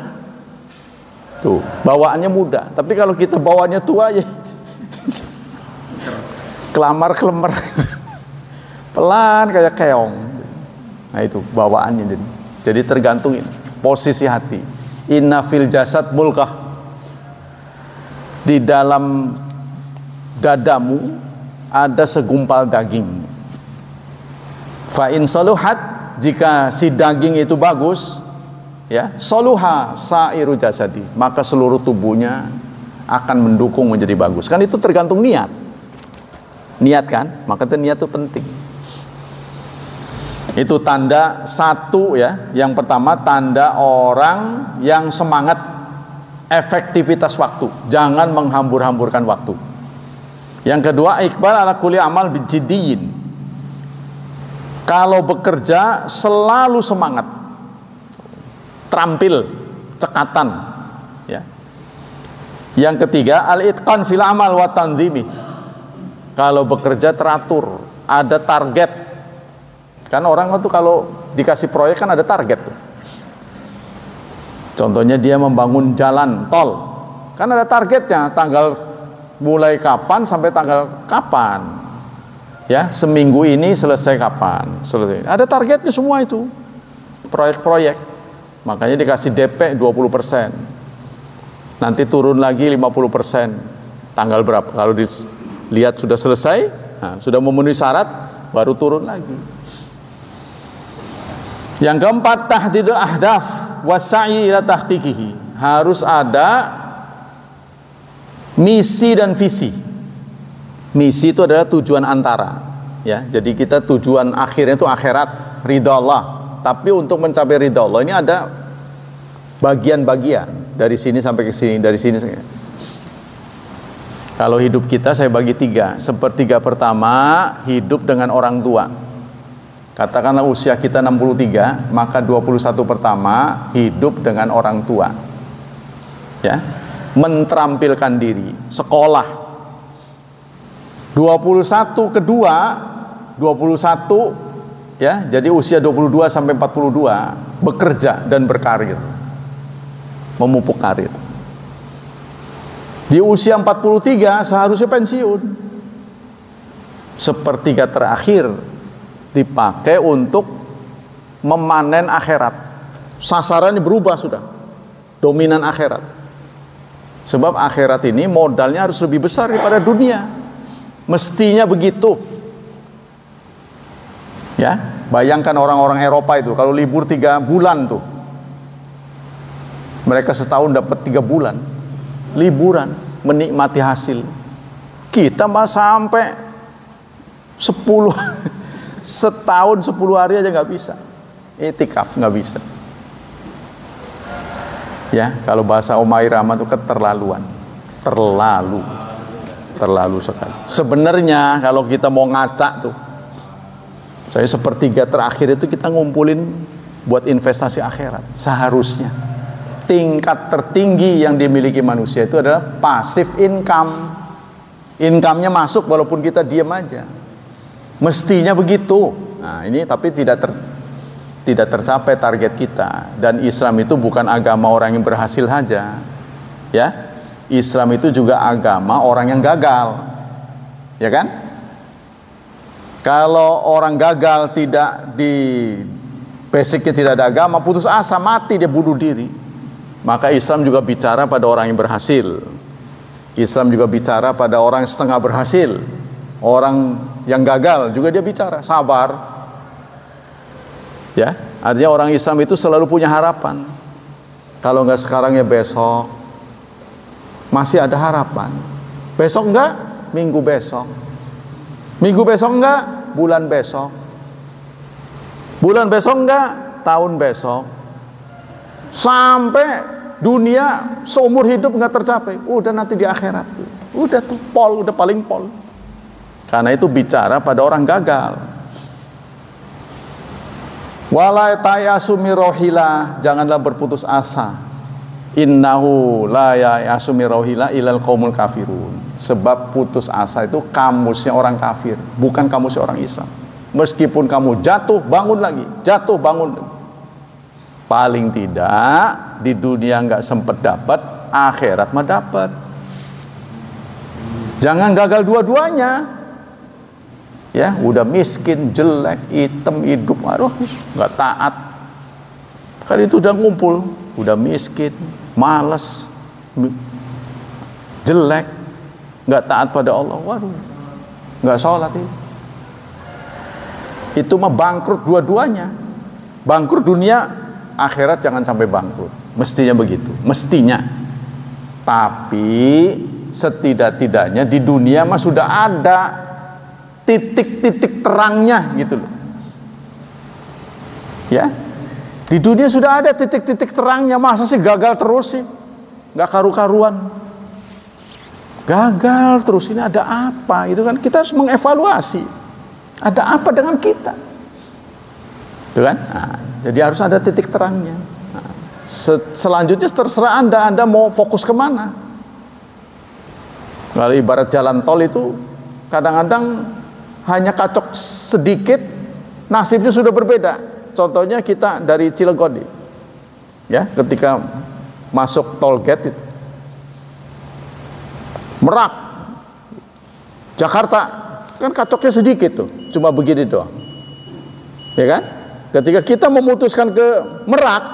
Tuh, bawaannya muda. Tapi kalau kita bawaannya tua ya kelamar-kelemar. Pelan kayak keong. Nah itu bawaannya. Jadi tergantung posisi hati. Inna fil jasad mulkah. Di dalam dadamu ada segumpal daging. Fa in saluhat, jika si daging itu bagus, ya, saluha sairu jasadi, maka seluruh tubuhnya akan mendukung menjadi bagus. Kan itu tergantung niat. Niat kan? Maka itu niat itu penting. Itu tanda satu ya. Yang pertama tanda orang yang semangat efektivitas waktu, jangan menghambur-hamburkan waktu. Yang kedua, iqbal ala kulli amal bijiddiyin. Kalau bekerja selalu semangat, terampil, cekatan, ya. Yang ketiga, al-itqan fil amal wa tanzimi. Kalau bekerja teratur, ada target. Kan orang itu kalau dikasih proyek kan ada target tuh. Contohnya dia membangun jalan tol, kan ada targetnya, tanggal mulai kapan sampai tanggal kapan, ya, seminggu ini selesai kapan, selesai. Ada targetnya semua itu, proyek-proyek. Makanya dikasih DP 20%, nanti turun lagi 50%, tanggal berapa? Kalau dilihat sudah selesai, nah, sudah memenuhi syarat, baru turun lagi. Yang keempat, tahdidul ahdaf wasai ila tahqiqihi. Harus ada misi dan visi. Misi itu adalah tujuan antara, ya. Jadi kita tujuan akhirnya itu akhirat, ridha Allah. Tapi untuk mencapai ridha Allah ini ada bagian-bagian, dari sini sampai ke sini, dari sini. Kalau hidup kita saya bagi 3. Sepertiga pertama hidup dengan orang tua. Katakanlah usia kita 63, maka 21 pertama hidup dengan orang tua. Ya. Menterampilkan diri, sekolah. 21 kedua, 21 ya, jadi usia 22 sampai 42 bekerja dan berkarir. Memupuk karir. Di usia 43 seharusnya pensiun. Sepertiga terakhir dipakai untuk memanen akhirat. Sasarannya berubah sudah, dominan akhirat. Sebab akhirat ini modalnya harus lebih besar daripada dunia. Mestinya begitu. Ya, bayangkan orang-orang Eropa itu kalau libur 3 bulan tuh, mereka setahun dapat 3 bulan liburan, menikmati hasil. Kita mah sampai 10 setahun 10 hari aja nggak bisa. Itikaf nggak bisa. Ya, kalau bahasa Omai Rama itu keterlaluan, terlalu sekali. Sebenarnya kalau kita mau ngaca tuh, saya sepertiga terakhir itu kita ngumpulin buat investasi akhirat. Seharusnya tingkat tertinggi yang dimiliki manusia itu adalah passive income. Income-nya masuk walaupun kita diam aja. Mestinya begitu. Nah, ini tapi tidak tercapai target kita. Dan Islam itu bukan agama orang yang berhasil saja. Ya. Islam itu juga agama orang yang gagal. Ya kan? Kalau orang gagal tidak di basicnya tidak ada agama, putus asa, mati, dia bunuh diri. Maka Islam juga bicara pada orang yang berhasil. Islam juga bicara pada orang yang setengah berhasil. Orang yang gagal juga dia bicara, sabar. Ya, artinya orang Islam itu selalu punya harapan. Kalau nggak sekarang ya besok. Masih ada harapan. Besok enggak, minggu besok. Minggu besok enggak, bulan besok. Bulan besok enggak, tahun besok. Sampai dunia seumur hidup enggak tercapai. Udah nanti di akhirat. Udah tuh pol, udah paling pol. Karena itu bicara pada orang gagal. Wala tayasu mirohila, janganlah berputus asa. Innahu la yayasu mirohila ilal qaumul kafirun. Sebab putus asa itu kamusnya orang kafir, bukan kamusnya orang Islam. Meskipun kamu jatuh bangun lagi, jatuh bangun lagi. Paling tidak di dunia nggak sempet dapat, akhirat mah dapat. Jangan gagal dua-duanya. Ya, udah miskin, jelek, hitam, hidup, aduh, nggak taat. Kan itu udah ngumpul, udah miskin, malas, jelek, nggak taat pada Allah, waduh, nggak sholat itu. Itu mah bangkrut dua-duanya. Bangkrut dunia, akhirat jangan sampai bangkrut. Mestinya begitu, mestinya. Tapi setidak-tidaknya di dunia mah sudah ada titik-titik terangnya gitu loh. Ya. Di dunia sudah ada titik-titik terangnya. Masa sih gagal terus sih? Nggak karu-karuan. Gagal terus, ini ada apa? Itu kan kita harus mengevaluasi. Ada apa dengan kita? Itu kan? Nah, jadi harus ada titik terangnya. Nah, selanjutnya terserah Anda mau fokus kemana. Kalau ibarat jalan tol itu kadang-kadang hanya kacok sedikit, nasibnya sudah berbeda. Contohnya kita dari Cilegon, ya, ketika masuk tol gate itu, Merak, Jakarta, kan kacoknya sedikit tuh, cuma begini doang, ya kan? Ketika kita memutuskan ke Merak,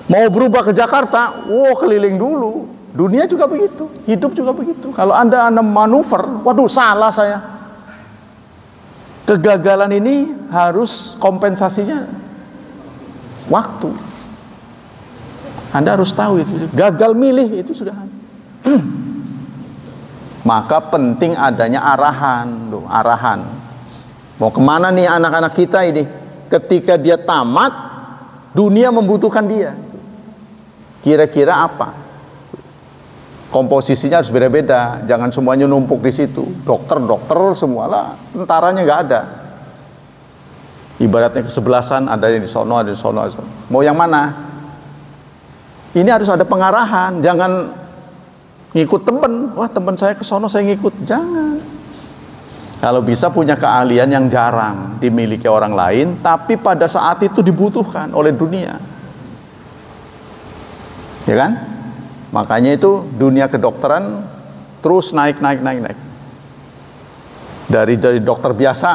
mau berubah ke Jakarta, keliling dulu. Dunia juga begitu, hidup juga begitu. Kalau anda manuver, waduh salah saya. Kegagalan ini harus kompensasinya waktu. Anda harus tahu itu. Gagal milih itu sudah. Maka penting adanya arahan, loh, arahan. Mau kemana nih anak-anak kita ini? Ketika dia tamat, dunia membutuhkan dia. Kira-kira apa? Komposisinya harus beda-beda, jangan semuanya numpuk di situ. Dokter semualah, tentaranya nggak ada. Ibaratnya kesebelasan, ada yang di sono, ada di sono. Mau yang mana? Ini harus ada pengarahan, jangan ngikut temen. Wah, temen saya ke sono, saya ngikut. Jangan. Kalau bisa punya keahlian yang jarang dimiliki orang lain, tapi pada saat itu dibutuhkan oleh dunia. Ya kan? Makanya itu dunia kedokteran terus naik. Dari dokter biasa,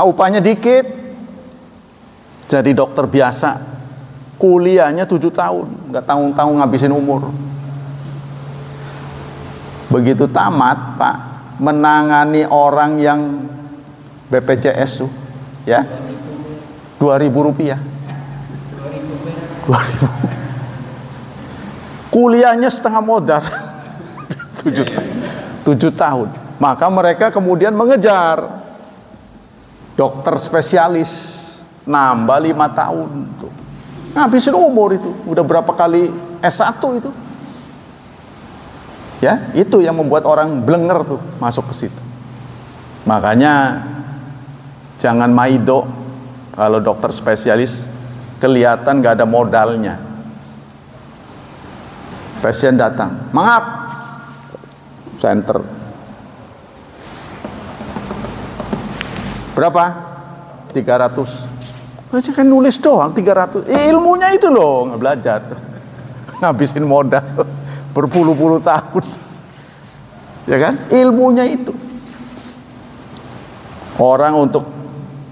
upahnya dikit. Jadi dokter biasa, kuliahnya 7 tahun, nggak tanggung-tanggung ngabisin umur. Begitu tamat, Pak, menangani orang yang BPJS tuh, ya, 2.000 rupiah. 2.000. Kuliahnya setengah modal. 7 tahun. Maka mereka kemudian mengejar dokter spesialis, nambah 5 tahun tuh. Ngabisin umur itu. Udah berapa kali S1 itu. Ya, itu yang membuat orang blenger tuh masuk ke situ. Makanya jangan maido kalau dokter spesialis kelihatan nggak ada modalnya. Pasien datang, maaf, center. Berapa? 300. Aja kan nulis doang 300. Ilmunya itu loh, nggak belajar. Ngabisin modal berpuluh-puluh tahun. Ya kan? Ilmunya itu. Orang untuk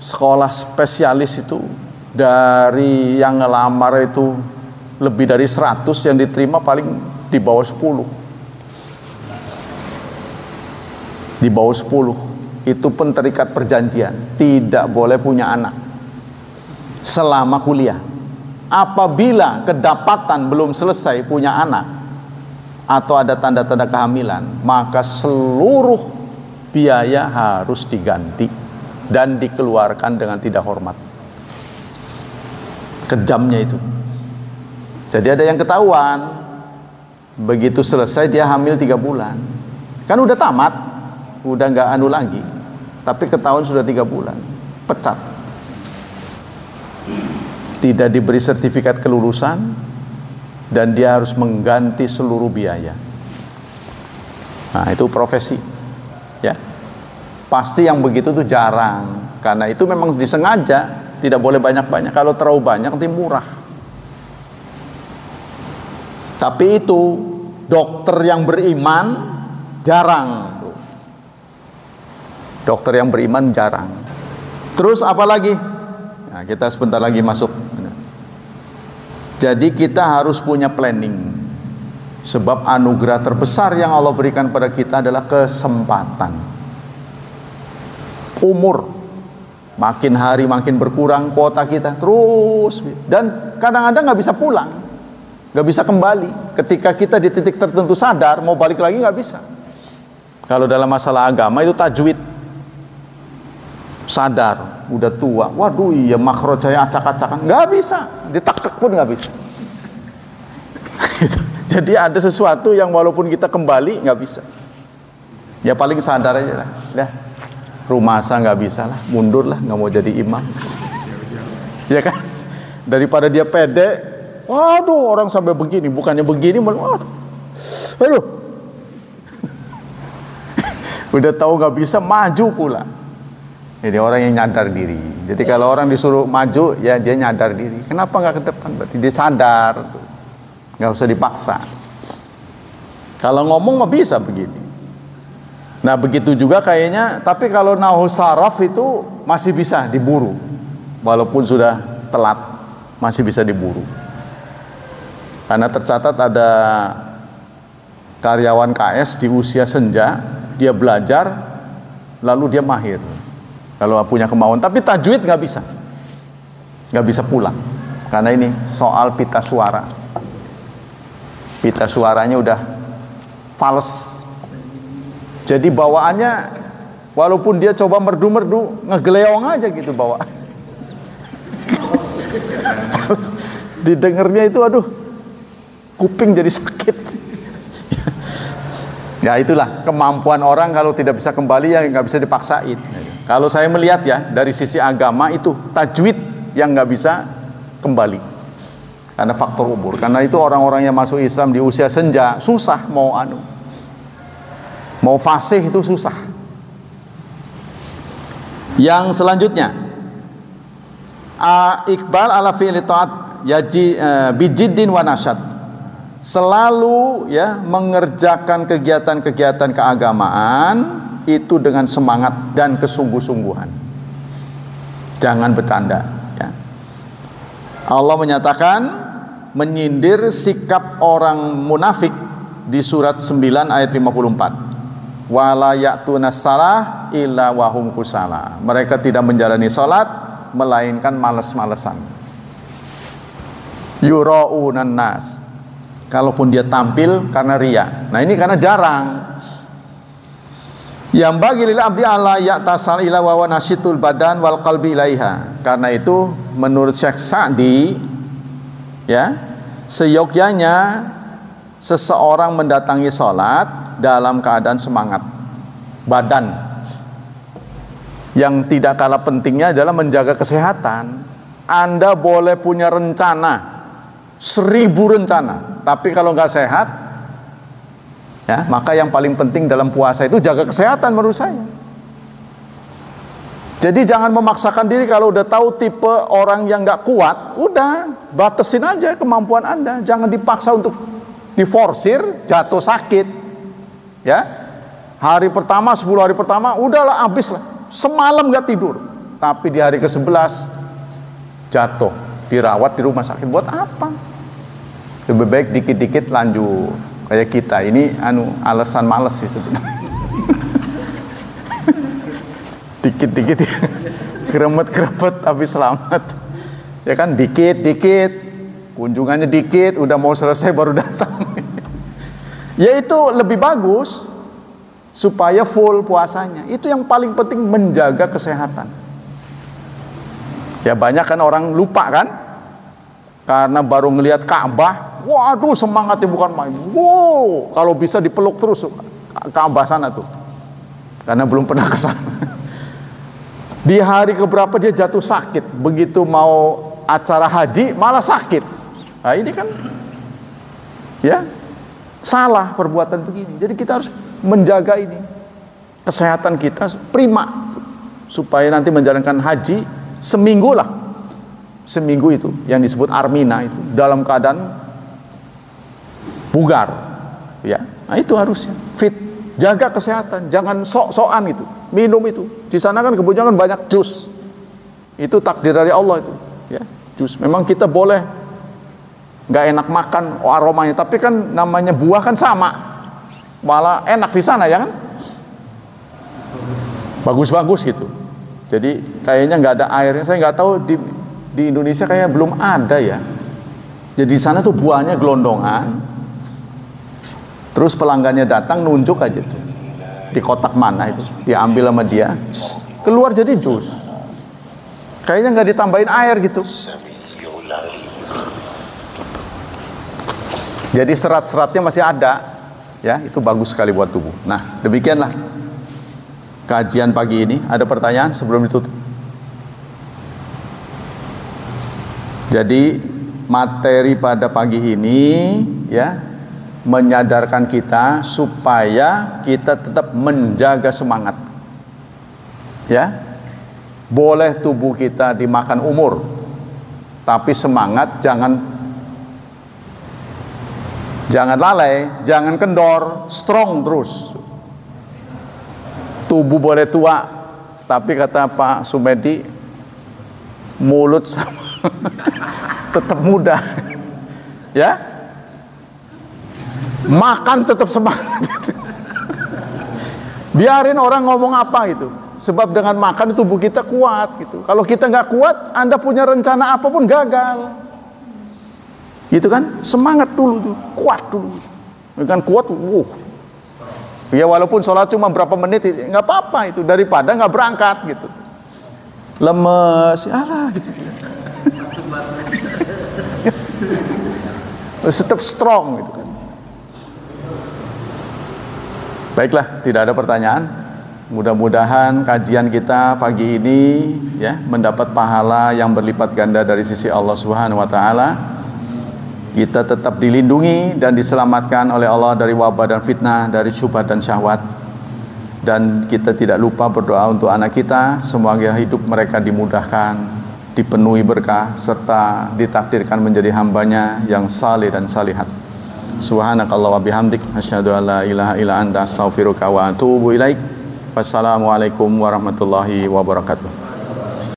sekolah spesialis itu dari yang ngelamar itu lebih dari 100, yang diterima paling di bawah 10. Di bawah 10. Itu pun terikat perjanjian, tidak boleh punya anak selama kuliah. apabila kedapatan belum selesai punya anak atau ada tanda-tanda kehamilan, maka seluruh biaya harus diganti dan dikeluarkan dengan tidak hormat. Kejamnya itu. Jadi ada yang ketahuan, begitu selesai dia hamil 3 bulan, kan udah tamat, udah nggak anu lagi, tapi ketahuan sudah 3 bulan, pecat, tidak diberi sertifikat kelulusan, dan dia harus mengganti seluruh biaya. Nah itu profesi, ya. Pasti yang begitu tuh jarang, karena itu memang disengaja, tidak boleh banyak-banyak. Kalau terlalu banyak nanti murah. Tapi itu dokter yang beriman jarang. Dokter yang beriman jarang. Terus apa lagi? Nah, kita sebentar lagi masuk. Jadi kita harus punya planning. Sebab anugerah terbesar yang Allah berikan pada kita adalah kesempatan. Umur makin hari makin berkurang kuota kita terus, dan kadang-kadang nggak bisa pulang, nggak bisa kembali. Ketika kita di titik tertentu sadar mau balik lagi nggak bisa. Kalau dalam masalah agama itu tajwid, sadar udah tua, waduh iya makro saya acak-acakan, nggak bisa, ditak-tak pun nggak bisa. Jadi ada sesuatu yang walaupun kita kembali nggak bisa. Ya paling sadar aja lah. Rumah saya nggak bisa lah, mundur lah, nggak mau jadi imam. Ya kan? Daripada dia pede, waduh orang sampai begini, bukannya begini, waduh, aduh. Udah tahu nggak bisa, maju pula. Jadi orang yang nyadar diri. Jadi kalau orang disuruh maju, ya dia nyadar diri. Kenapa nggak ke depan? Berarti dia sadar, nggak usah dipaksa. Kalau ngomong mah bisa begini. Nah begitu juga kayaknya, tapi kalau nahu saraf itu masih bisa diburu, walaupun sudah telat masih bisa diburu. Karena tercatat ada karyawan KS di usia senja, dia belajar lalu dia mahir kalau punya kemauan, tapi tajwid nggak bisa pulang, karena ini soal pita suara, pita suaranya udah fals. Jadi bawaannya walaupun dia coba merdu-merdu, ngegeleong aja gitu bawaan. Didengarnya itu aduh, kuping jadi sakit. Ya itulah kemampuan orang, kalau tidak bisa kembali ya nggak bisa dipaksain. Kalau saya melihat ya dari sisi agama itu tajwid yang nggak bisa kembali karena faktor umur. Karena itu orang-orang yang masuk Islam di usia senja susah mau fasih itu susah. Yang selanjutnya, Iqbal ala fi'li ta'at yaji bijiddin wa nasyad. Selalu ya mengerjakan kegiatan-kegiatan keagamaan itu dengan semangat dan kesungguh-sungguhan. Jangan bercanda ya. Allah menyatakan menyindir sikap orang munafik di surat 9 ayat 54. Wala ya'tunas salah illa wahum kusala. Mereka tidak menjalani salat melainkan malas-malesan. Yura'unan nas. Kalaupun dia tampil karena riya. Nah ini karena jarang. Yang bagi lil abdi ala ya'tasal ila wa nasyitul badan wal qalbi ilaiha. Karena itu menurut Syekh Sa'di ya, seyogyanya seseorang mendatangi salat dalam keadaan semangat badan. Yang tidak kalah pentingnya adalah menjaga kesehatan. Anda boleh punya rencana 1000 rencana, tapi kalau nggak sehat ya, maka yang paling penting dalam puasa itu jaga kesehatan menurut saya. Jadi jangan memaksakan diri. Kalau udah tahu tipe orang yang nggak kuat, udah batasin aja kemampuan Anda. Jangan dipaksa untuk diforsir, jatuh sakit ya. Hari pertama, 10 hari pertama udahlah habis lah, semalam nggak tidur, tapi di hari ke-11 jatuh, dirawat di rumah sakit. Buat apa? Lebih baik dikit-dikit lanjut. Kayak kita ini alasan males sih sebenarnya. Dikit-dikit keremet-keremet tapi selamat. Ya kan, dikit-dikit kunjungannya dikit, udah mau selesai baru datang. Ya itu lebih bagus supaya full puasanya. Itu yang paling penting, menjaga kesehatan. Ya banyak kan orang lupa kan, karena baru ngelihat Ka'bah, waduh semangatnya bukan main. Wow, kalau bisa dipeluk terus Ka'bah sana tuh, karena belum pernah ke sana. Di hari keberapa dia jatuh sakit, begitu mau acara haji malah sakit. Nah ini kan ya salah perbuatan begini. Jadi kita harus menjaga ini, kesehatan kita prima, supaya nanti menjalankan haji seminggu lah. Seminggu itu yang disebut armina itu dalam keadaan bugar, ya. Nah itu harusnya fit, jaga kesehatan, jangan sok-sokan itu minum itu. Di sana kan kebanyakan banyak jus, itu takdir dari Allah itu, ya jus. Memang kita boleh nggak enak makan aromanya, tapi kan namanya buah kan sama, malah enak di sana ya kan, bagus-bagus gitu. Jadi kayaknya nggak ada airnya, saya nggak tahu di Indonesia kayak belum ada ya. Jadi di sana tuh buahnya gelondongan, terus pelanggannya datang nunjuk aja tuh di kotak mana itu, diambil sama dia, keluar jadi jus. Kayaknya nggak ditambahin air gitu. Jadi serat-seratnya masih ada, ya itu bagus sekali buat tubuh. Nah demikianlah kajian pagi ini. Ada pertanyaan sebelum ditutup? Jadi materi pada pagi ini ya menyadarkan kita supaya kita tetap menjaga semangat. Ya. Boleh tubuh kita dimakan umur, tapi semangat jangan lalai, jangan kendor, strong terus. Tubuh boleh tua, tapi kata Pak Sumedi, mulut sama tetap muda. Ya, makan tetap semangat. Biarin orang ngomong apa gitu, sebab dengan makan tubuh kita kuat gitu. Kalau kita nggak kuat, Anda punya rencana apapun gagal. Gitu kan, semangat dulu tuh, kuat dulu. Dengan kuat, ya walaupun sholat cuma berapa menit, nggak apa-apa itu, daripada nggak berangkat gitu, lemes, alah gitu. Tetap strong gitu kan. Baiklah, tidak ada pertanyaan. Mudah-mudahan kajian kita pagi ini ya mendapat pahala yang berlipat ganda dari sisi Allah Subhanahu wa taala. Kita tetap dilindungi dan diselamatkan oleh Allah dari wabah dan fitnah, dari syubhat dan syahwat. Dan kita tidak lupa berdoa untuk anak kita, semoga hidup mereka dimudahkan, dipenuhi berkah, serta ditakdirkan menjadi hambanya yang saleh dan salihat. Subhanakallah wa bihamdik, asyhadu an la ilaha illa anta, astaghfiruka wa atubu ilaik. Wassalamualaikum warahmatullahi wabarakatuh.